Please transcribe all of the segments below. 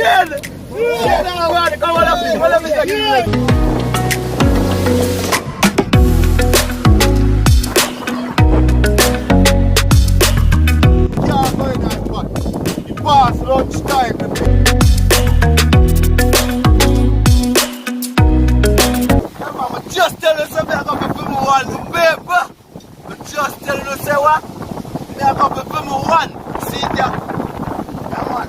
Shit! Shit, I want to come on up. Past lunch time. Yeah, man, just tell us something I got to put more one paper. But just tell us say what? I got to put more one. See there? Come on.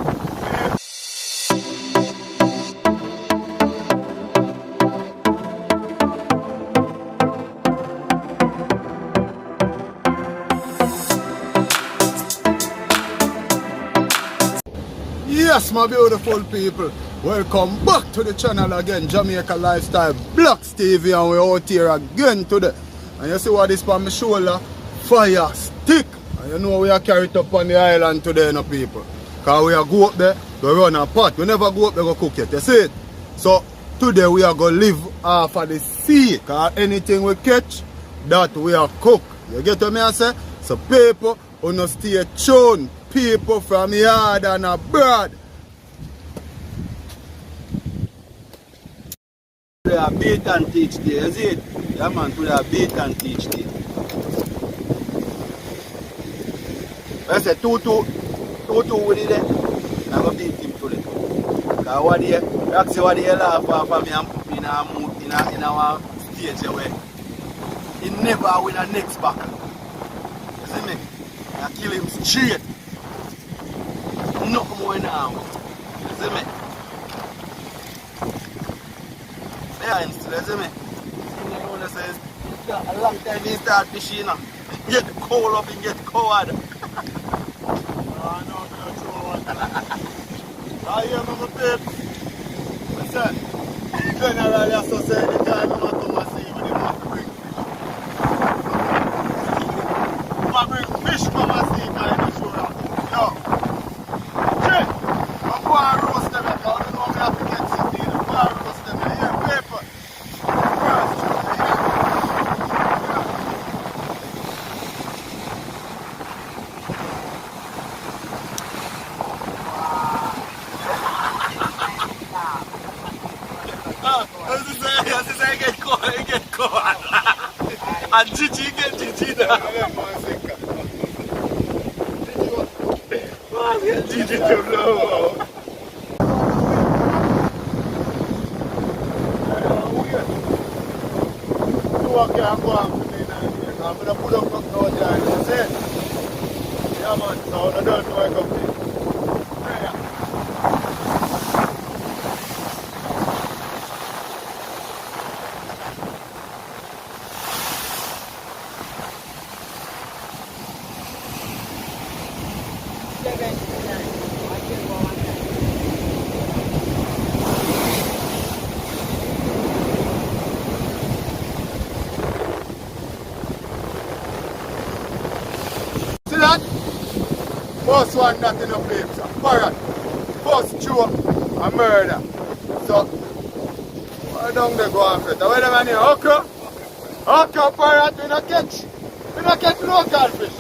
Yes, my beautiful people, welcome back to the channel again, Jamaica Lifestyle Blocks TV, and we're out here again today. And you see what is on my shoulder? Fire stick. And you know we are carried up on the island today, no people. Because we are go up there, we run a pot. We never go up there to cook it, you see it? So today we are going to live off of the sea. Because anything we catch, that we are cook. You get what I say? So people, who no stay tuned. People from yard and abroad. Today a bait and teach day, is it? Yeah man, today a bait and teach day. I say 2-2 with it there. I'm going to beat him today. Because what they actually what they laugh off of me and put me in our stage where he never win a next back. You see me? I kill him straight. Nothing more now. You see me? Yeah, you see me? You want to say a long time he start fishing. Get cold up and get cold. Oh no, I'm not sure. I hear my babes. Listen, generally I so say the time I'm not to see when you want to bring fish. I bring fish from my sea kind of sure. Yo. I'm going to roast them. I don't know if I have to get something. I'm going to roast them. Here, paper. First, as I get caught. And Gigi get Gigi now. Gigi too low. I'm going to put up no time. That's it. Yeah, man. So I don't know where I come from. See that? First one that in the place, a parrot. First joke, a murder. So, why don't they go off it? Where them in here? Okra? Okra parrot, we don't catch local fish.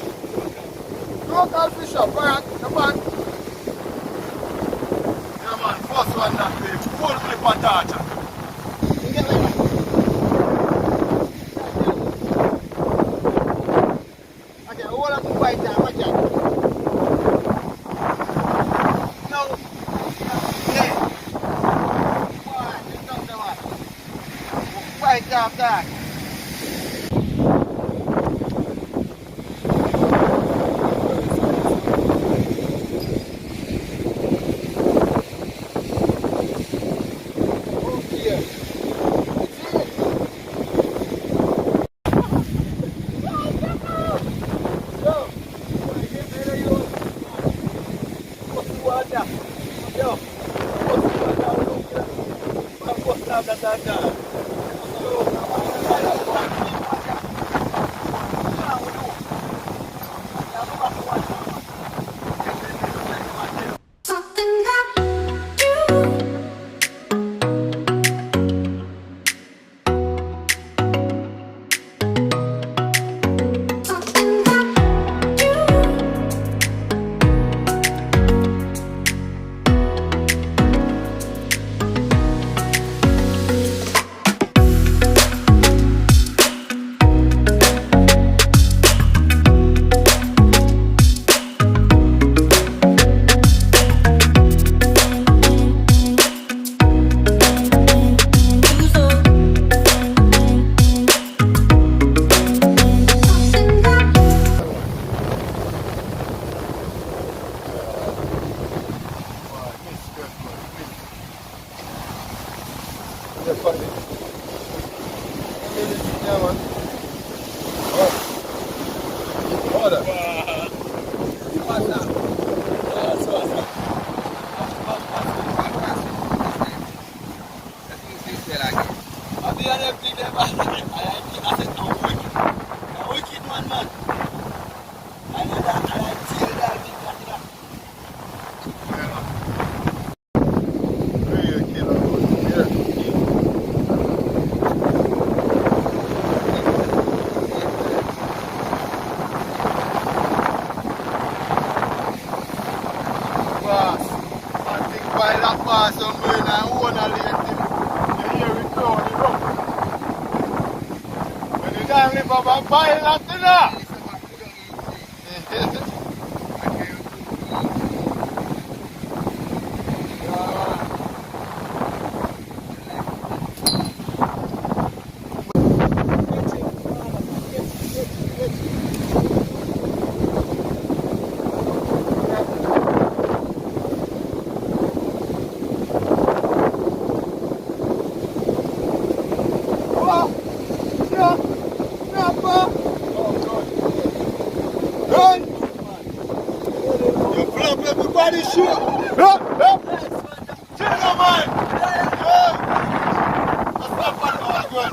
Local fish, a parrot, the man. Yeah man, first one that place, full clip of torture. Okay, hold up the white time, watch out. No. Yeah. One, just don't know what. White off that. Yeah, funny. Yeah, man. Oh. Order. What's up? What's up? I'll be on everything there, man. I said, I'm wicked. I'm wicked, man. I know that, and I see that, Real killer. Yeah. Boss. I think by that pass I'm going and own a late him. You hear it now, the rough. When you don't live up a pilot, you know. Run! You plug everybody shoot! Up! Chill, man! Let's stop on the gun.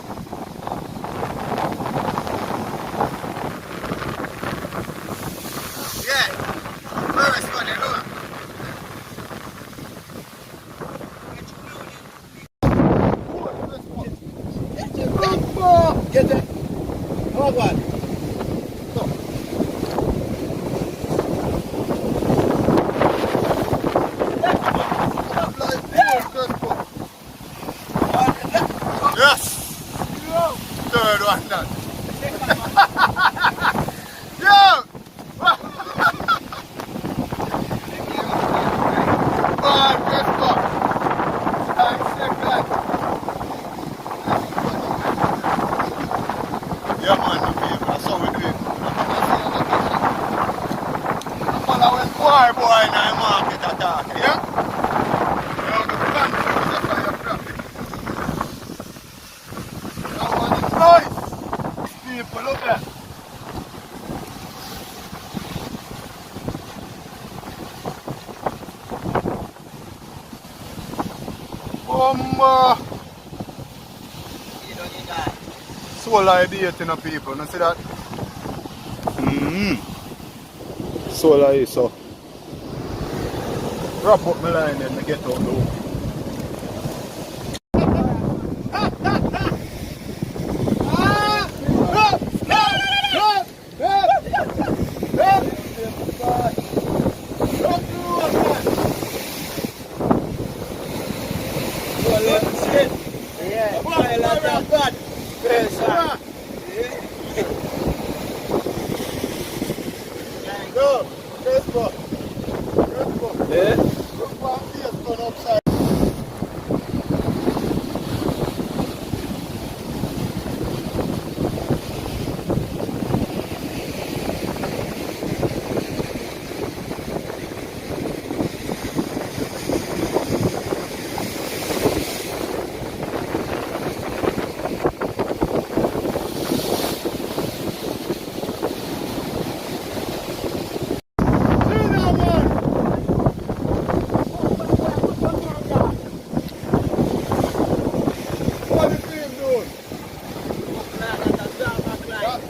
Yeah! First one, you know. Get it. Oh, God. Yes! Third one done. Yo! Man, guess what? Time second. Yeah, man, the people, that's how we do it. Man, I went boy in the market attack, yeah? You know, the country is a fire profit. That one is nice. People, look there. Solar idea to the people, you see that? Solar is so. Wrap up my line then I get out though. Go, Facebook. Yeah. Look what is going upside.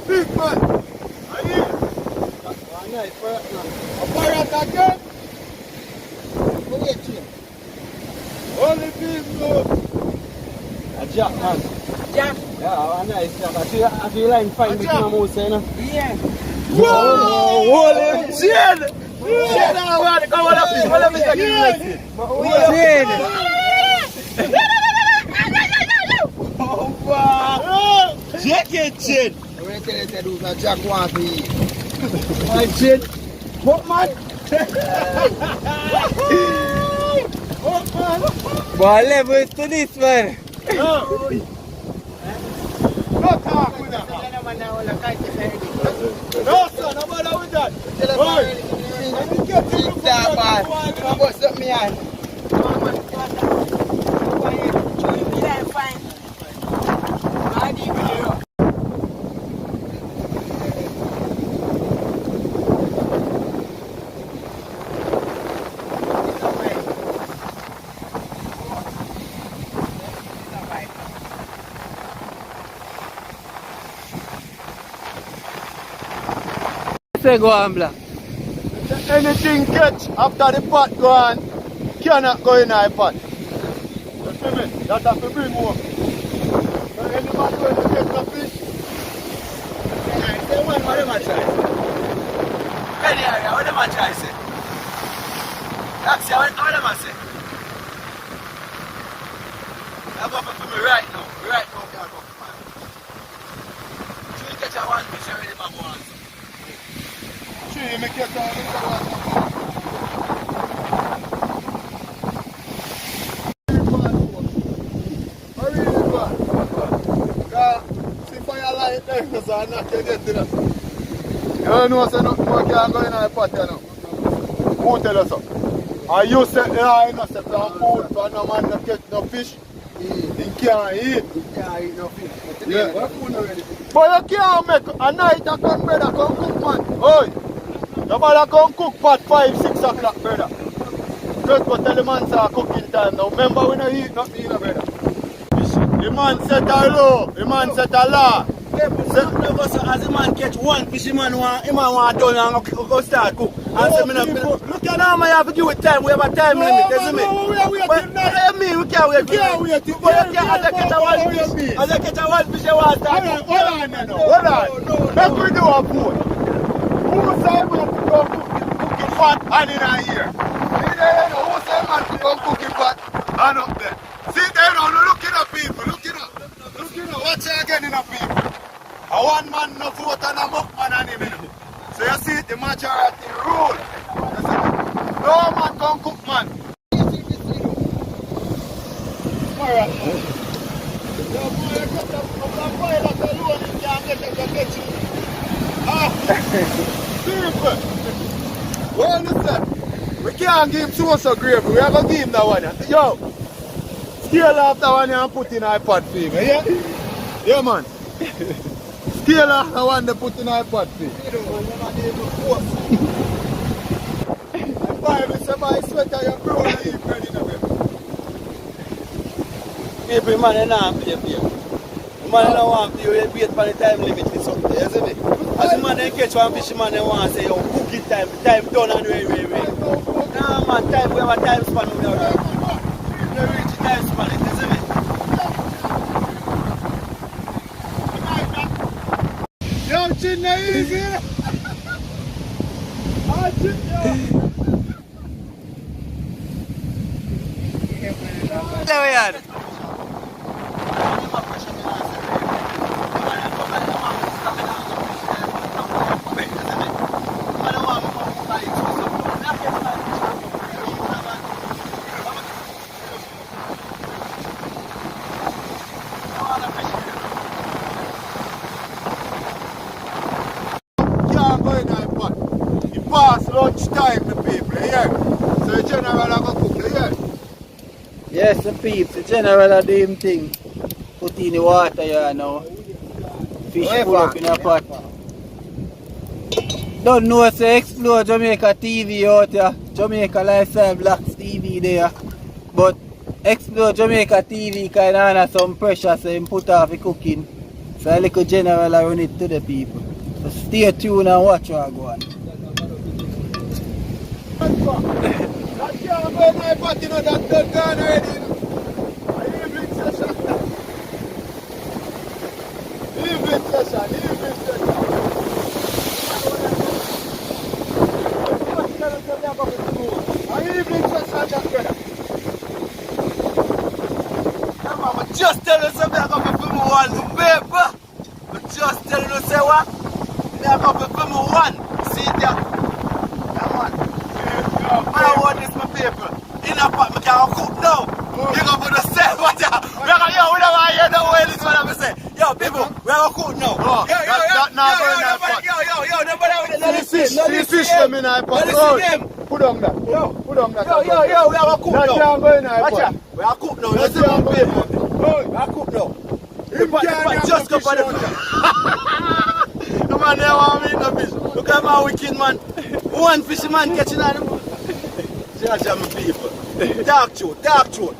Big man! Are you? Nice, a pirate again? Only big man! A jack, man. Jack? Yeah, nice jack. I feel like fine with my mouse, you know? Yeah. Whoa! Holy shit! Shit, come on, let me take it. Shit! Oh, wow! Jack it, shit! I'm going to tell you that who's a jack one for you. My shit! What, man? What, man? What level is to this, man? No! No talk with that! No, son, no bother with that! Oi! Keep that, man. What's up, me? Fine. say go on, Black? Anything catch after the pot go on, cannot go in the pot. You see me? That have to bring home. So any man going to get the fish? Say one, what am I trying? Any area, what am I trying to say? Actually, what am I saying? I'm going for me right now. Right now, I'm going for man. So you catch a one fish already, my boy. Sure, you make your time. Because I'm not going to get to that. You don't know so nothing more can go in the pot, you know. Who tell us so? And you say, yeah, you know, say, from food, for no man not catch no fish. He can't eat. You can't eat no fish. Yeah. What food already? But you can't make a night a come, brother, come cook, man. Oi! Nobody come cook pot 5, 6 o'clock, brother. Just go tell the man say cooking time now. Remember, we don't eat nothing, brother. The man set a law. The man set a law. Yeah, but as a man catch one fish, he man want done and go start cook. And say, look at how I have to give it time. We have a time limit, isn't it? No, we are waiting now. I mean, we can't wait. We can't wait. But you can't, as I catch a one fish, as I catch a one fish, you want to start cook. Hold on, hold on. Let's we do a vote. Who say man to go cooking pot and in a year? See there, who say man to go cooking pot and up there? See there, look at the people, look at the, look at the, watch again in the people. A one man no vote and a muck man and him. So you see the majority rule. You see, no man can cook, man. Alright. Yo, boy, I got a boy that alone you can't get you. People. What understand? We can't give him so gravy. We are going to give him that one. Yo, scale off that one and put in iPad for him. Yeah? Yeah, man. Scale off the one they put in iPad for him. And buy me some sweater, you bro, and you bread in the bed. People, man, they don't pay. Man, don't want to wait for the time limit or something, isn't it? As the man, they catch one fish, man, they want to say, oh, cook it time done and wait. Nah, man, we have a time span. We don't reach the time span, isn't it? Yo, Chinna, easy. There we are. Pass lunch time the people, yeah. So the general have a cook, yeah. Yes, the peeps, the general are the same thing. Put in the water here now. Fish pull up in a pot. Don't know, say Explore Jamaica TV out here. Jamaica Lifestyle Blocks TV there. But Explore Jamaica TV kind of under some pressure, so him put off the cooking. So a little general I run it to the people. So stay tuned and watch what go on. That can't go in my pot, you know, that done gone already, you know. Evening session. Evening session. Evening session, that brother. I'm just telling you something, I'm going to film one paper. I'm just telling you, say what? I'm going to film one. See that? Come on. I want this my paper. In a pot, I can't cook now. You're going to put the same water. We don't hear no way this one I'm say. Yo, people, we're going to cook now. See fish them in the pot. Put on that. Put on that. Yo, we are going to cook now. That can't go in the pot. Watch out. We are cook now. You see my paper. We are cook now. The pot just come for the fish. Come on, they want me in the fish. Look at my wicked man. One fisherman catching on him. Judge my people. Dark truth.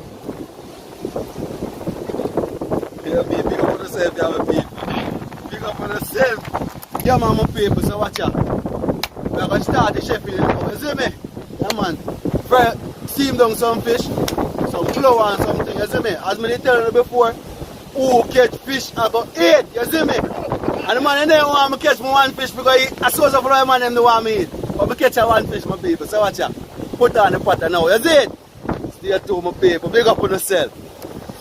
Yeah, big up for yourself, yeah, my people. Big up for yourself. Yeah, man, my people, so watch out. we're going to start the chefing now. You see me? Yeah, man. Fry, steam down some fish, some flour and something. You see me? As I tell you before, who catch fish, I go eat. You see me? And the man in there want me catch me one fish because I saw some of the man them they want me eat. But me catch a one fish, my people. So watch out. Put on the pot now. You see it? Stay tuned, my people. Big up on yourself.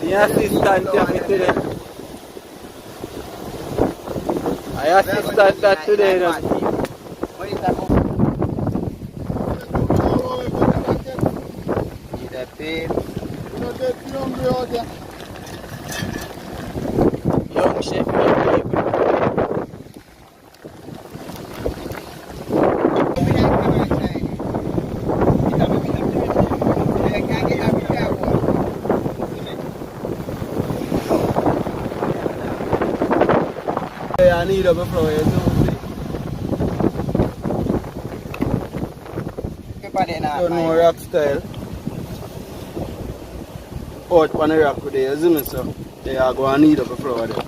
The assistant here today. I assistant that today. What is that? Need a pin. Young chef, young people. I need a flour, you don't know rock style. Out on the rock with you see me, so they are going to need a flour there.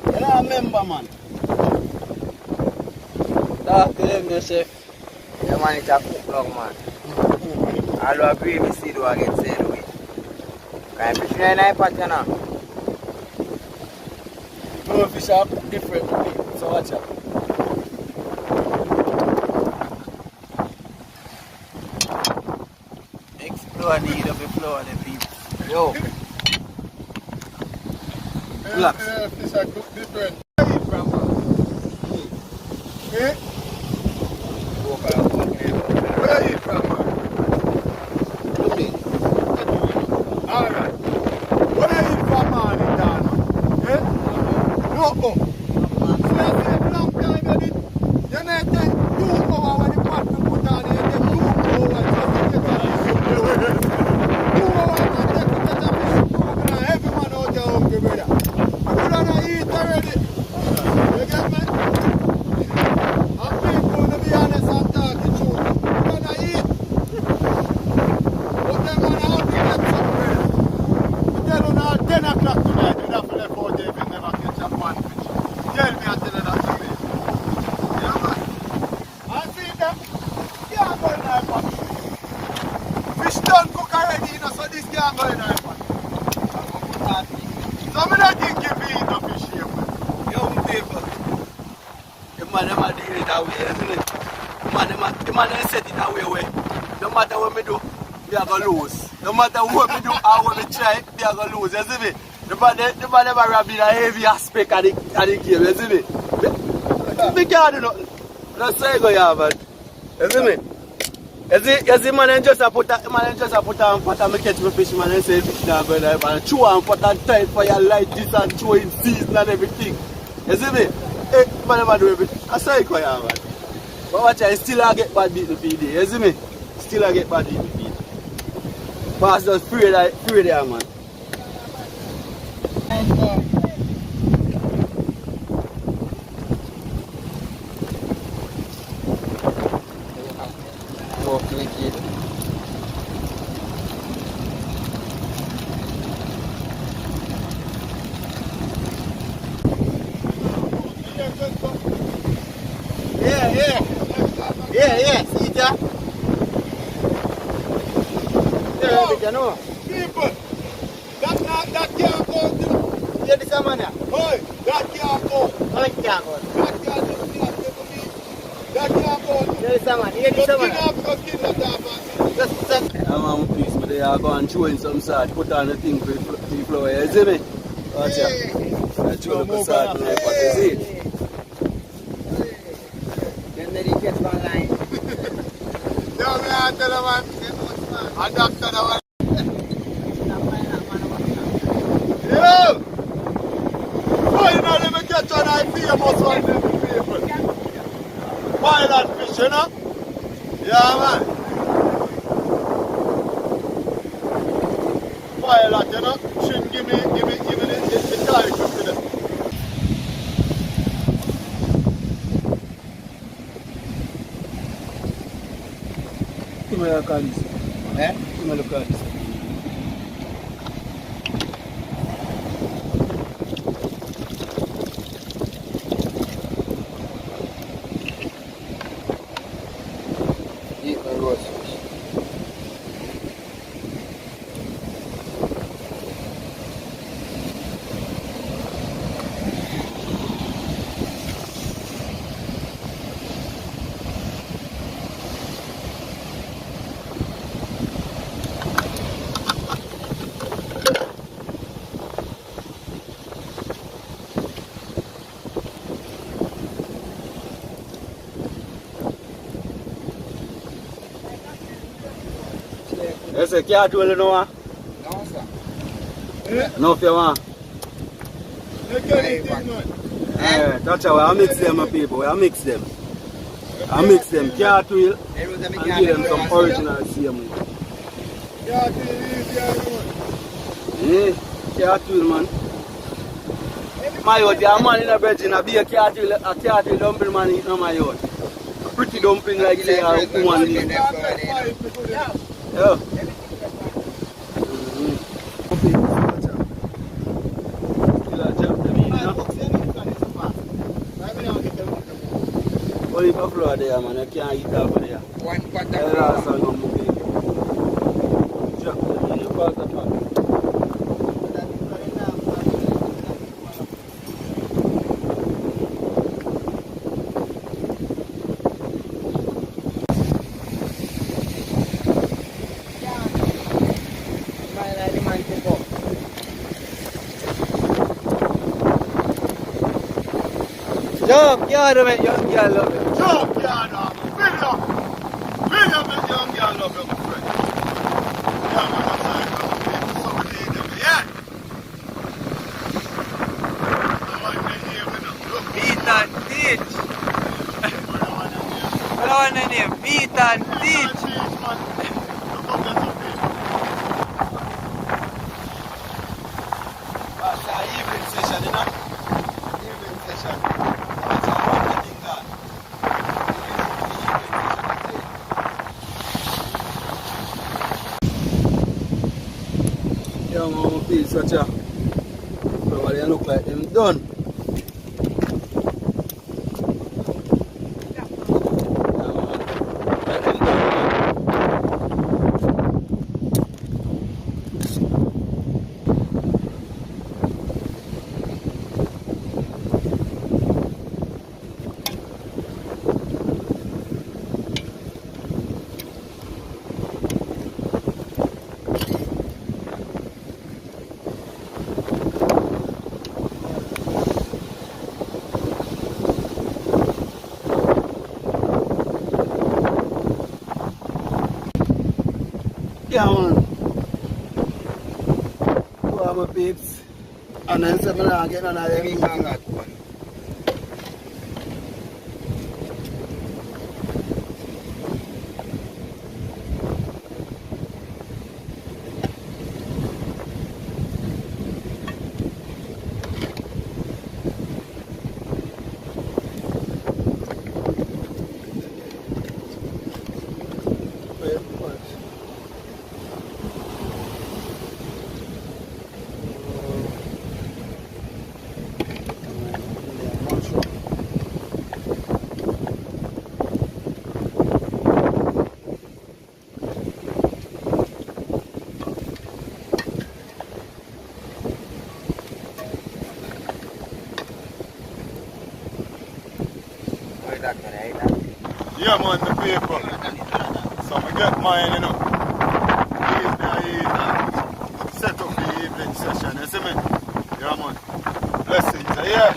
You don't remember, man? Talk to them, the chef. Yeah, man, it's a cook long, man. All the gravy seed will get said with. Can you fish in a pot, you know? No fish are different, so watch out. Explore need of the floor, the people. Yo. Relax. Fish are cooked different. Eh? Where are you from, man? Alright. Where are you from, man, in Ghana? Eh? No. So you say long time you did. You need to 2 hours when the pot to put on it. You take 2 hours just to get a fish. 2 hours to take to catch a fish. And every man out there hungry, brother. You don't eat already. You get me? And people, to be honest and talking truth, you don't eat. But them man out to get some bread. I tell you now, 10 o'clock tonight, you'd have to left out there if you never catch up one fish. Tell me and tell you that to me. Yeah, man. And see them, you can't go in our pot. Fish done cook already, you know, so this can't go in our pot. So I don't think you feed the fish here, man. Young people, the man them a deal it that way, isn't it? The man them set it that way. No matter what me do, we are gonna lose. No matter what me do or what me try, we are gonna lose, you see me? The man them a rob in a heavy aspect of the game, you see me? Me can't do nothing. That's how you go here, man. You see me? You see, man, just a put on pot and me catch my fish, man, and say fish now going there, man. Chew and pot and tight for your light this and throw in season and everything. You see me? Hey, man, never do everything. That's how you go here, man. But watch out, still I get bad beat to feed you. You see me? Still I get bad beat to feed. Pass just free there, man. Go click it. Yeah, see it, yeah? You know? People, that can't go to. Yeah, this man here. Hey, that can't go. How it can't go? That can't go. That can't go. Yeah, this man. Yeah, this man. Just I'm on please, but they are going chewing some salt, put on the thing for the flour, you see me? Watch out. I chew the salt in my pot, you see it? Then they catch one line. no, man, tell them, man. A doctor, the one. Yo! Finally, me catch one eye famous one, them people. Pilot fish, you know? Yeah, man. Pilot, you know? Shouldn't give me the title to them. Give me a look at this. Eh? Give me a look at this. You say can't hold it now? No, sir. No if you want. That's how I mix them, my people. I mix them. I mix them cartwheel and give them some original CM. Yeah, cartwheel, man. My yacht, a man in a bed in a be a cartwheel dumpling man eating on my yacht. A pretty dumpling like say a woman did. Yeah. Only buffalo there, man. You can't eat over there. One pot The of last flour. one on my baby. Drop them in the quarter pot. Jump, yard of it, young girl, love it. Jump, yeah, no. William, make young girl love you, my friend. Yeah, man, that's how it goes. Somebody in them, yeah. I want to hear me now. Look. Beat and teach. I don't want to name. Beat and teach. That's an evening session, you know? Evening session. That's how I'm getting that. Yeah, man, I'm feel such a. Probably look like them done. Yeah, man. Like them done. Yeah, man. Go on, my peeps. And then say, I'm getting on a Let me hang out one. Yeah, man, the paper. So I get mine, you know. Set up the evening session, you see me? Yeah, man. Blessings, yeah.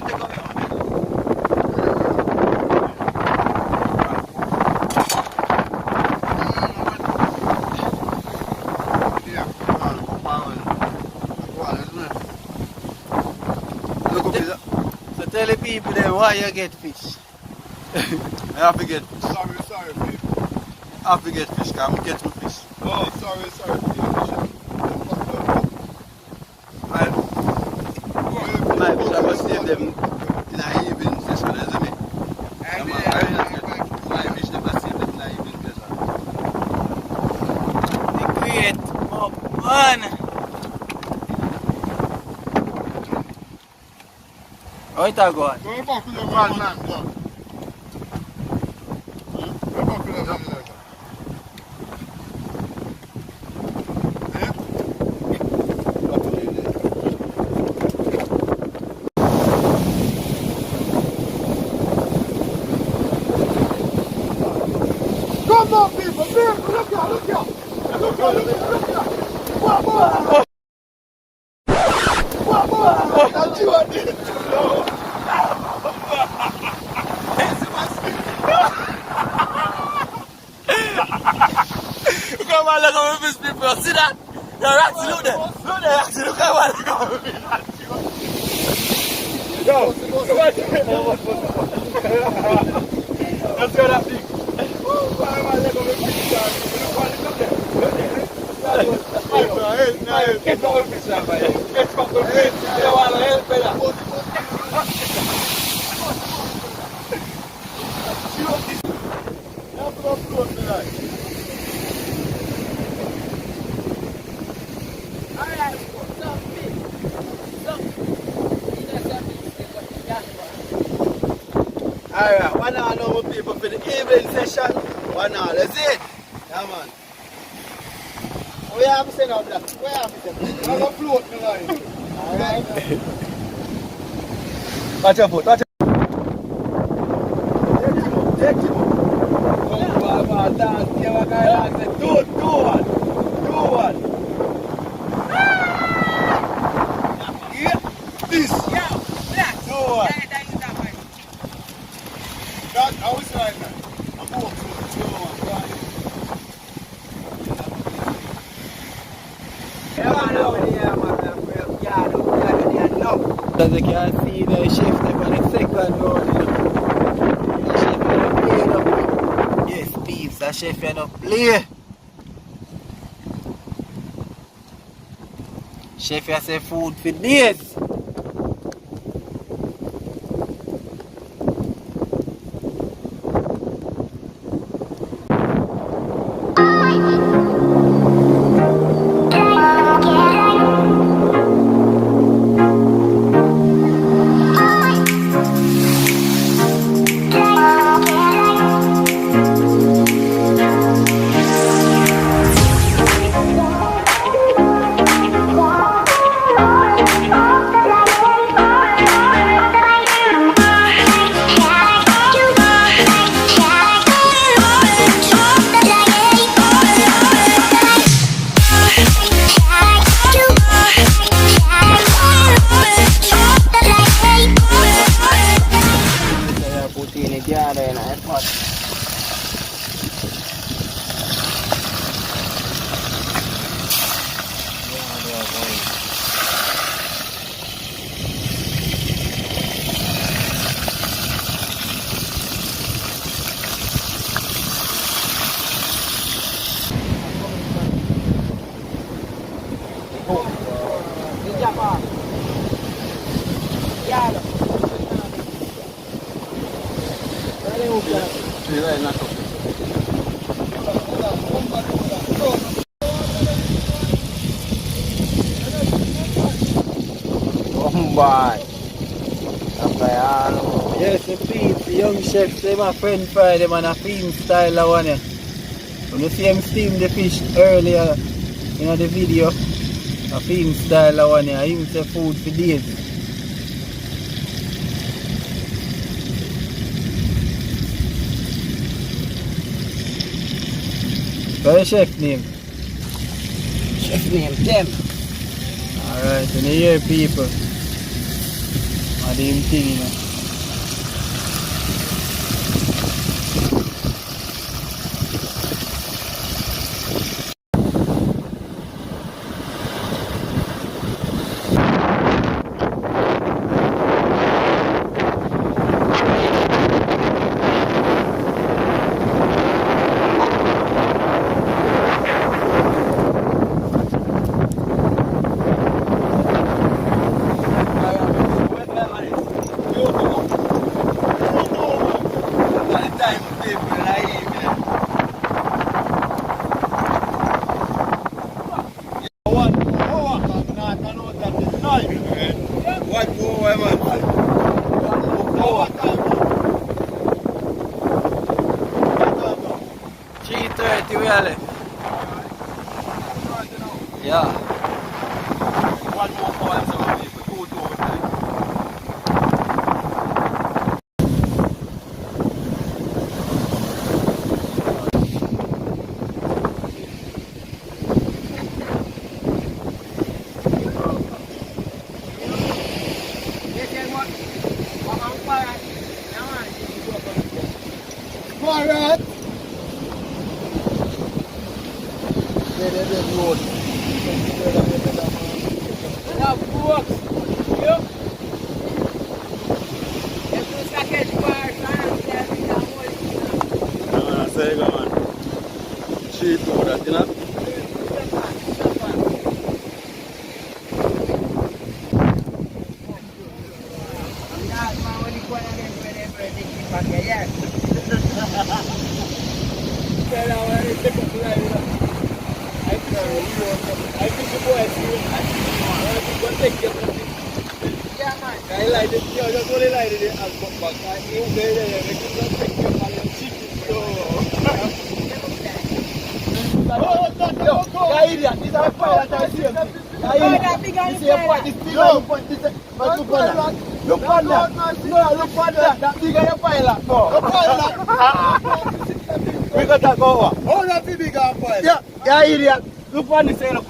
So tell the people then why you get fish. I have to get fish. Sorry, people. I have to get fish, because I'm getting fish. Oh, sorry. My fish, I must save them in the evening session, isn't it? My fish, I must save them in the evening session. The great man. How it a go on? Go back to the man. Go back to the man. Come on, people! Look here! That's you are dead. Come on, look at this people. You see that? The Roxy, look there. Look there, Roxy, look at what. Go. Let's go that thing. Alright, one hour now people for the evening session. 1 hour, that's it. Yeah man. Where you have to say now, Black? Where you have to say? I'm going to float the line. Alright. Watch your foot, watch your foot. Take him up. Oh, man, dance. You have a guy that said, do one. Yeah, this. Yo, Black. Do one. That is that way. That, how is right now? I'm going to do one. As you can see, the chef them on the second round. The chef don't play no. Yes, beefs, the chef don't play. Chef has say food for days. Yes, the beef, the young chefs, they my friend fry them on a film style of one. When you see him steam the fish earlier in the video, a film style of one, him say food for days. What's the chef name? Chef name, Tim. Alright, and you hear people. What do you think, you know? Yeah. One more point, so people, 2 overtime. Cheap food, that, you know? Look on that. No, look on that. That bigger the pilot. No. The pilot. We got to go over. How that be big and pilot? Yeah, yeah, idiot. Look on this. Look,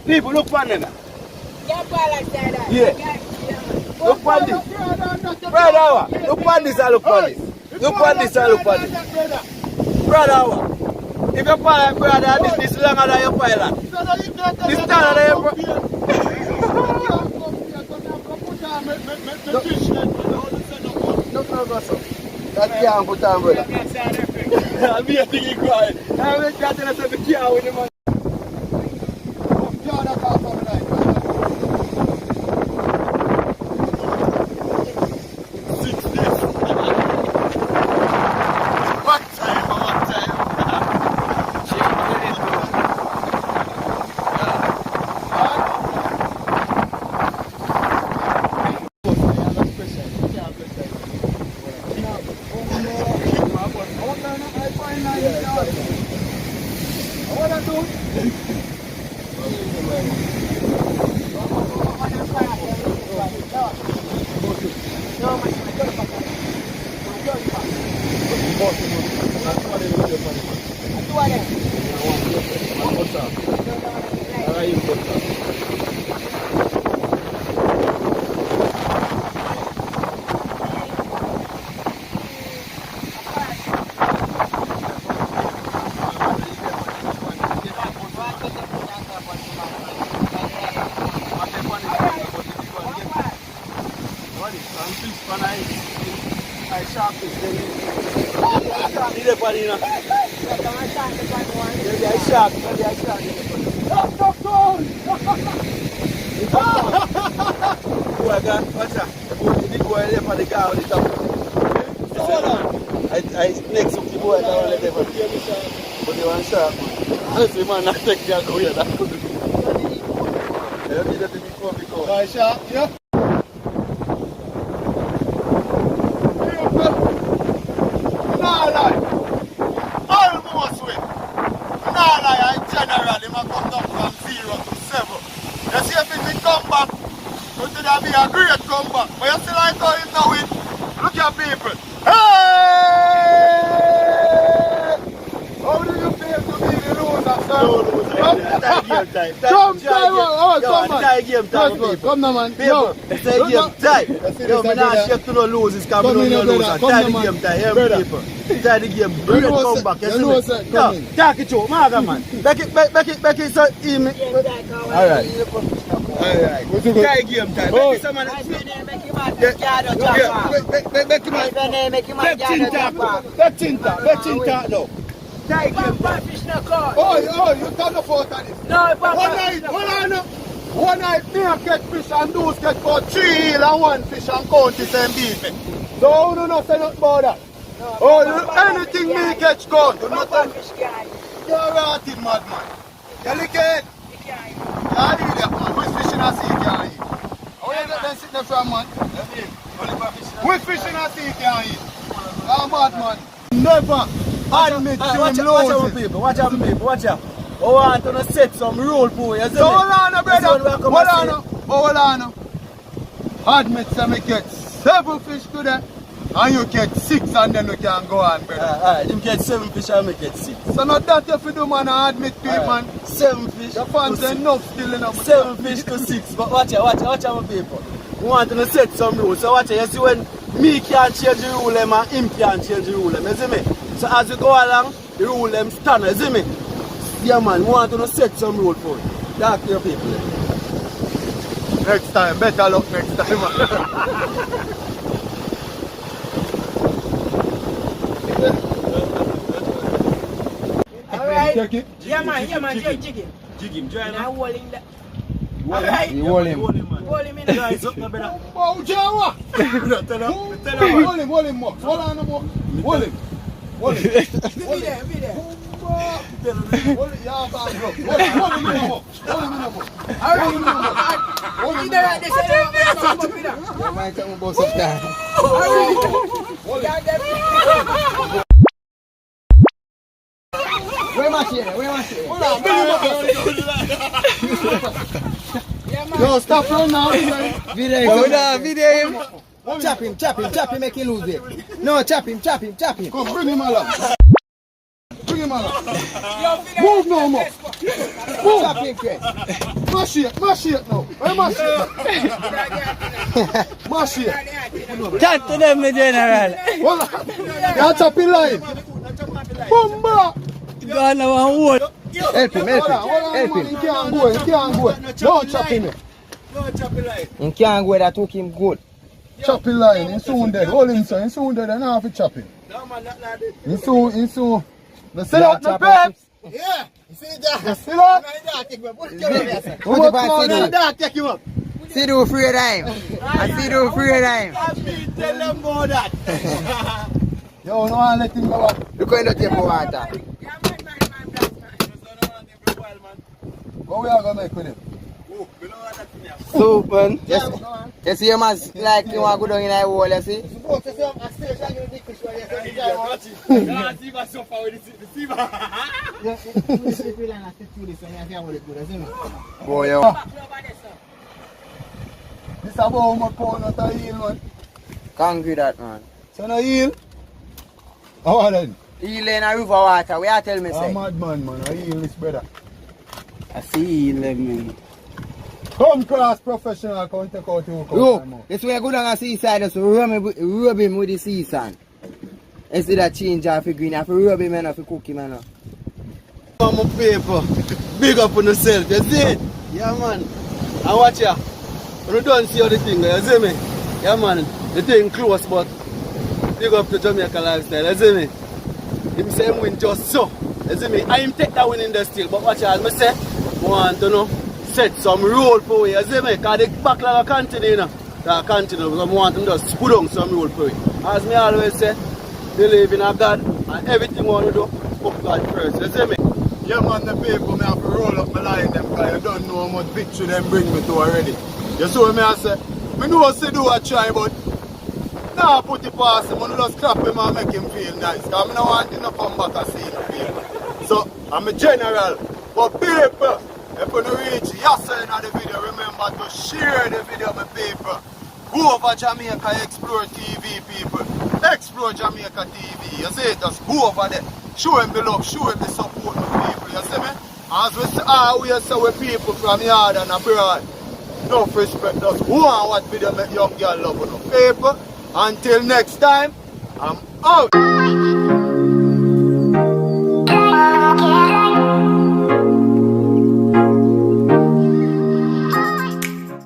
people, look on them. Yeah, pilot said that. Yeah. Look on this. Brother, look on this and look on this. Look on this and look on this. Brother, if your pilot, brother, this longer than your pilot. This taller than your pilot. That can't put on, brother. I'll be a thing quiet. I'm going to tell us the key out with the money. Next up the boy, I don't let them. But they want sharp, man. I say, man, I take that away. That could be. I need that to be come because. Why sharp, yeah? Nah lie. Almost win. Nah lie, in general, he might come down from 0 to 7. You see if it come back, it would be a great comeback. But you see like how he's now win. Look at people. Hey! How do you feel to be the loser, sir? No, game time. Come Game time, people. Come now, man. People, it's a game time. Yo, man, I shake to no losers, because we don't know losers. Tie the game time, hear me, people. Tie the game, great comeback, you see me? Yo, talk it to Marga, man. Becky, so, alright. Tie game time. Becky, so, man. Becky, man. No. Oh, you talk about this. No, one night me and catch fish and those catch for 3 eel and 1 fish and count the same beef. So you don't say nothing about that. Anything me catch count. You not you're rotting madman. You lick it. Yeah, you idiot man. Which fish in a sea can eat? How you get them sitting there from, man? Which fish in a sea can eat? Ah, madman. Never admit to him losing. Watch out, people. I want to set some rule for you. So hold on, brother. Hold on. Admit that me get 7 fish today and you get 6 and then you can go on, brother. Alright, you get 7 fish and me get 6. So not that if you do, man, I admit to it, man. 7 fish. Your fans enough still enough. 7 fish to 6. But watch out, people. We want to set some rules. So watch out. You see when me can't change the rule and him can't change the rule. You see me? So as you go along, the rule them stand. You see me? Yeah man, we want to set some road for it. Talk to your people. Next time, better luck next time. Alright. Check it. Yeah man, jig him. Jig him, join Now him. hold him there. You hold him. Hold him, man. Hold him in there. Guys, up, no better. Oh, Jawa! Tell him. Hold him, Mox. Hold on, Mox. Hold him. Hold him. Be there. Hold it, yeah, bad bro. Hold him in a box. Hold him in a box. Alright. Hold him there. They say they come up with that. You might talk about some time. Where am I here? Yo, stop running now. Video him. Chop him, make him lose it. No, chop him. Come, bring him along. Move now, Mox. Move. Chop him, Chris. Mash it now. Where mash it? Mash it. Chat to them, my general. Hold on. You're chopping line. Bumba. God, no one would. Help him. He can't go. Don't chop him. He can't go, that took him good. Chopping line. He's soon dead. Hold him, son. He's soon dead. And half it chopping. No man, not like this. He's soon. Now see that, no peps. Yeah, see that? You see that? Take him up. See the free of time. Tell them about that. Yo, no one let him go back. Look at the table water. What we are going to make with him? Soup, man. You see him as like you want to go down in the wall, you see? Boy, yo. This is about how much pound not a heel, man. Can't do that, man. So no heel? How then? He lay in a river water, where you tell me, A say? madman, man. A heel is better. I see them, man. Come cross professional, come take out your Look, this way I go down the seaside, just rub him with the sea sand. Instead of change off the green, I have to rub him and I have to cook him. I'm a paper. Big up on yourself, you see it? Yeah man. And watch ya. You don't see how the thing, you see me? Yeah man, the thing close but big up to Jamaica lifestyle, you see me? Him say him win just so. You see me? I him take that win in the still, but watch ya, as I say, I want to know, set some roll for you, you see me? Because the backlog continue, you know. That continue, because I want to just put on some roll for you. As me always say, believe in a God and everything I want to do, put God first, you see me? Yeah, man, the people, me have to roll up my line them because you don't know how much victory them bring me to already. You see what I say? I know what to do a try, but now put it past him, I just clap him and make him feel nice. Because I don't want him to come back and see him feel. So, I'm a general. But people, if you reach yesterday in the video, remember to share the video with people. Go over Jamaica Explore TV, people. Explore Jamaica TV. You see, just go over there. Show him the love, show him the support of people. You see me? As we say with people from yard and abroad. Enough respect, just go on what video make young girl love enough. People, until next time, I'm out.